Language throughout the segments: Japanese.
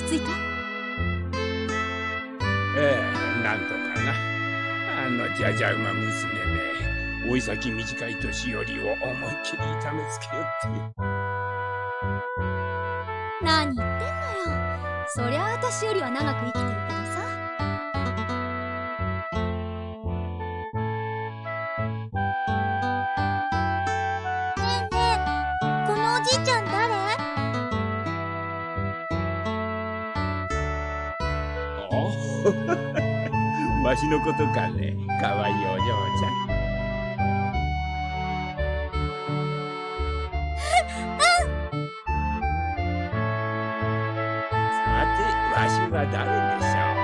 着いた？なんとかな。あのじゃじゃ馬娘め、老い先短い年寄りを思いっきり痛めつけよって。何言ってんのよ。そりゃ私よりは長く生きてるけどさ。ねえねえ、このおじいちゃん誰？わしのことかね。かわいいお嬢ちゃん。さて、わしは誰でしょう。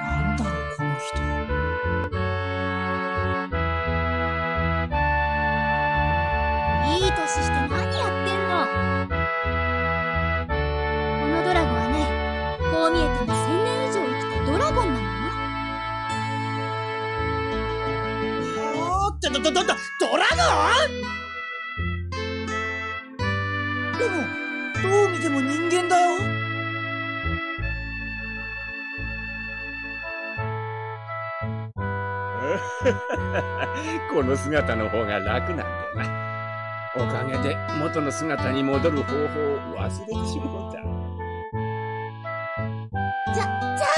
なんだろうこの人。いい年して何やってんの？このドラゴンはね、こう見えても1000年以上生きたドラゴンなのよ。ドラゴン？でもどう見ても人間だよ。この姿の方が楽なんだよな。おかげで元の姿に戻る方法を忘れてしもうた。じゃ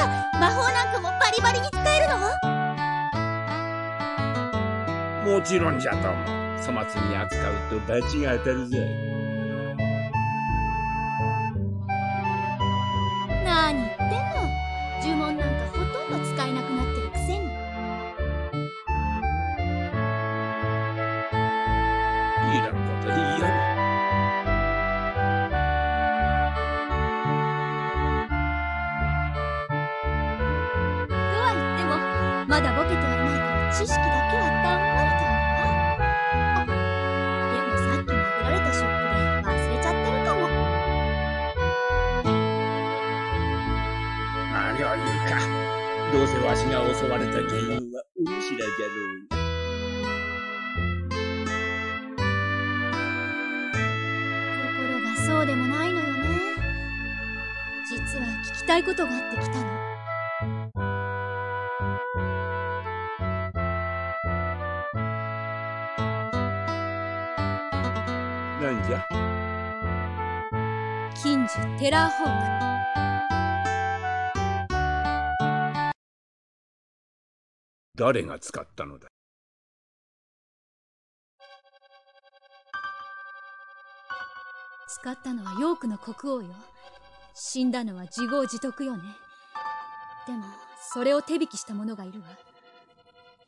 あ魔法なんかもバリバリに使えるの？もちろんじゃとも。粗末に扱うと罰が当たるぜ。何言ってんの？呪文なんかほとんど使えなくなってるくせに。いらんこと言いやが。とは言ってもまだボケてはいないから知識だけはたんまりとあるわ。あ、でもさっき殴られたショックで忘れちゃってるかも。何を言うか。どうせわしが襲われた原因はお主らじゃろう。ところがそうでもないのよね。実は聞きたいことがあって来たの。なんじゃ？金樹テラーホーク。誰が使ったのだ？使ったのはヨークの国王よ。死んだのは自業自得よね。でもそれを手引きした者がいるわ。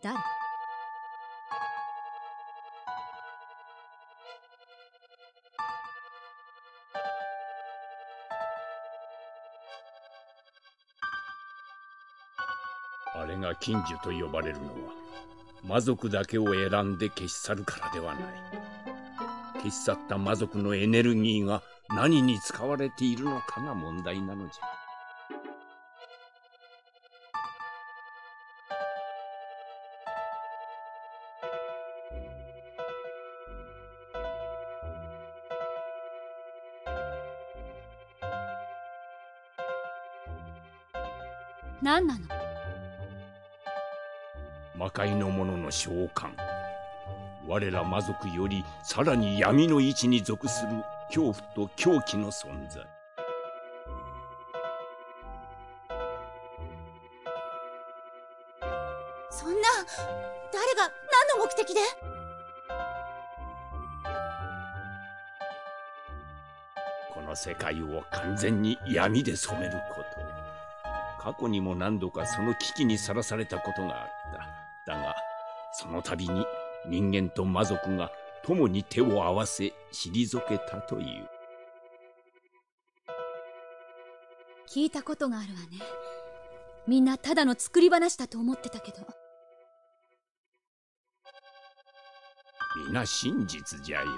誰？あれが禁樹と呼ばれるのは魔族だけを選んで消し去るからではない。消し去った魔族のエネルギーが何に使われているのかが問題なのじゃ。何なの？魔界の者の召喚。我ら魔族よりさらに闇の位置に属する恐怖と狂気の存在。そんな、誰が何の目的で？この世界を完全に闇で染めること。過去にも何度かその危機にさらされたことがあった。だがその度に人間と魔族が共に手を合わせ退けたという。聞いたことがあるわね。みんなただの作り話だと思ってたけど。皆真実じゃよ。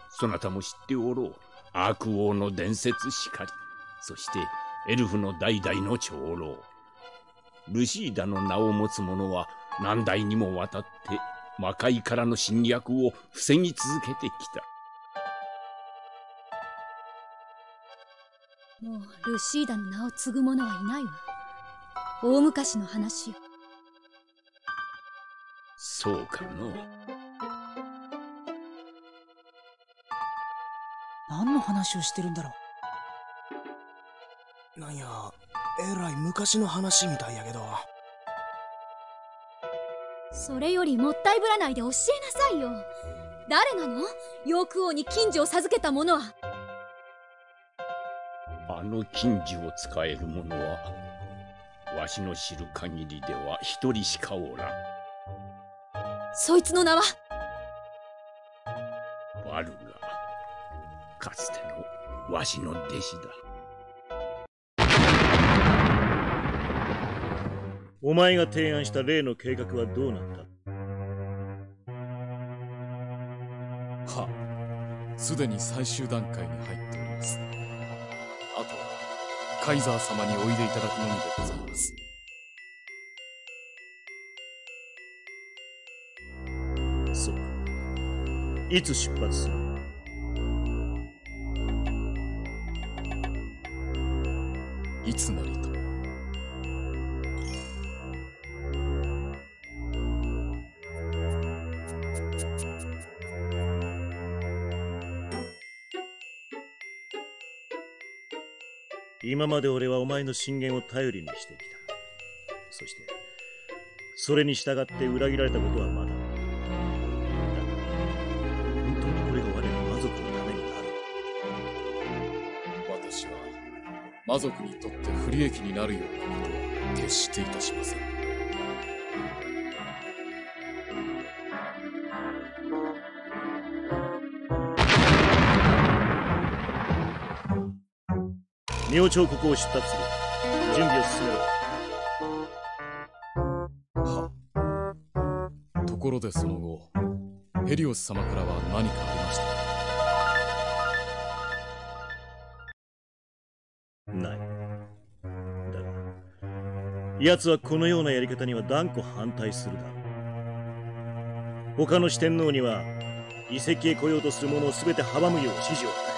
そなたも知っておろう。アーク王の伝説しかり、そしてエルフの代々の長老ルシーダの名を持つ者は何代にもわたって魔界からの侵略を防ぎ続けてきた。もうルシーダの名を継ぐ者はいないわ。大昔の話よ。そうかの。何の話をしてるんだろう。なんや、えらい昔の話みたいやけど。それよりもったいぶらないで教えなさいよ。誰なの？ヨーク王に金樹を授けた者は。あの金樹を使える者はわしの知る限りでは一人しかおらん。そいつの名は？バルガ、かつてのわしの弟子だ。お前が提案した例の計画はどうなった？は、すでに最終段階に入っております。あとはカイザー様においでいただくのみでございます。そうか。いつ出発する？いつなりと。今まで俺はお前の進言を頼りにしてきた。そしてそれに従って裏切られたことはまだ。だが本当にこれが我ら魔族のためになる。私は魔族にとって不利益になるようなことは決していたしません。明朝国を出発する。準備を進めろ。は。ところでその後、ヘリオス様からは何かありましたか？ない。だが奴はこのようなやり方には断固反対するだろう。他の四天王には遺跡へ来ようとする者を全て阻むよう指示を与え、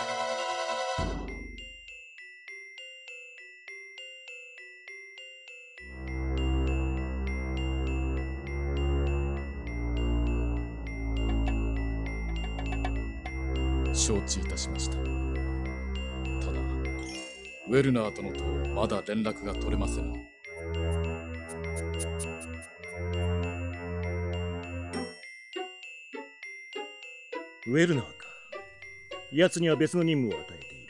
承知いたしました。ただウェルナー殿とまだ連絡が取れません。ウェルナーか。奴には別の任務を与えている。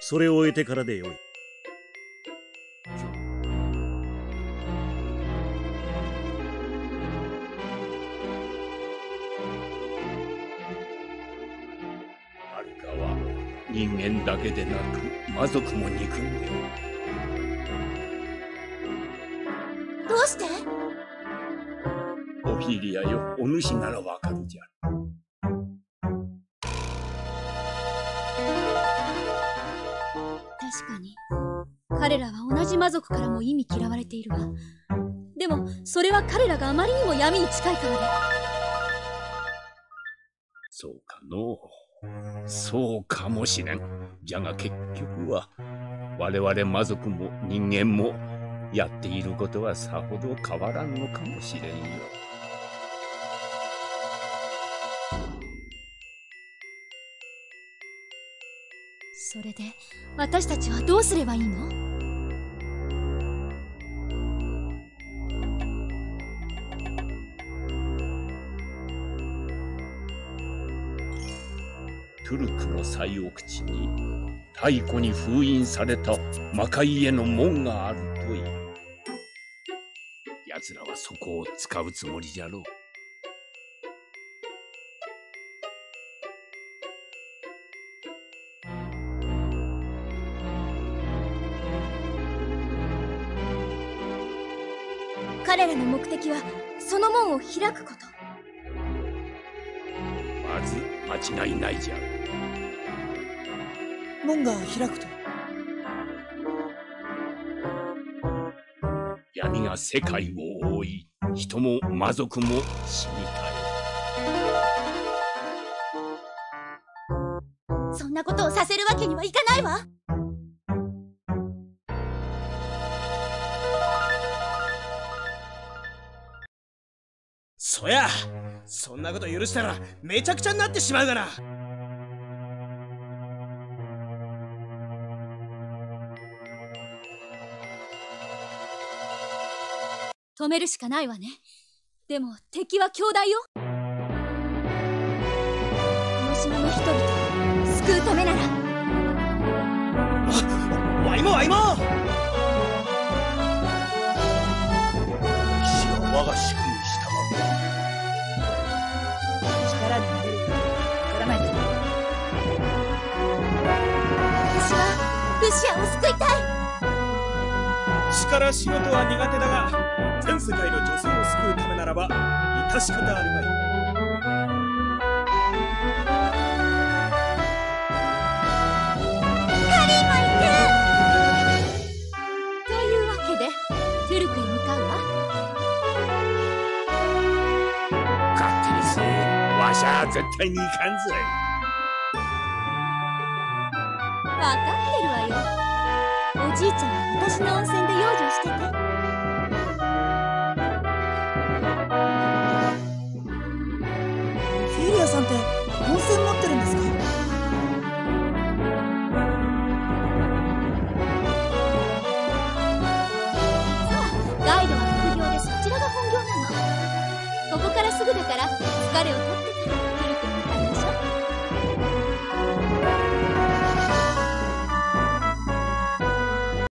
それを終えてからでよい。バルカは人間だけでなく魔族も憎んでおる。どうして？オフィリアよ、お主ならわかるじゃろ。確かに彼らは同じ魔族からも意味嫌われているわ。でもそれは彼らがあまりにも闇に近いからで。そうかのう。そうかもしれん。じゃが結局は我々魔族も人間もやっていることはさほど変わらんのかもしれんよ。それで私たちはどうすればいいの？トゥルクの最奥地に太古に封印された魔界への門があるという。奴らはそこを使うつもりじゃろう。彼らの目的はその門を開くこと。まず間違いないじゃろう。門が開くと。闇が世界を覆い、人も魔族も死に絶え。そんなことをさせるわけにはいかないわ。そや、そんなこと許したらめちゃくちゃになってしまうがな。止めるしかないわね。でも敵は強大よ。この島の人々を救うためなら。わいもわいも。騎士は我が主君に従う。力になれるかわからないけど、私はルシアを救いたい。力仕事は苦手だが、全世界の女性を救うためならば致し方あるまい。カリーも行くというわけでトゥルクへ向かうわ。勝手にせえ。わしゃ絶対に行かんぜ。分かってるわよ。おじいちゃんは私の温泉で養生してて。フィリアさんって温泉持ってるんですか？ガイドは副業でそちらが本業なの。ここからすぐだから疲れを取って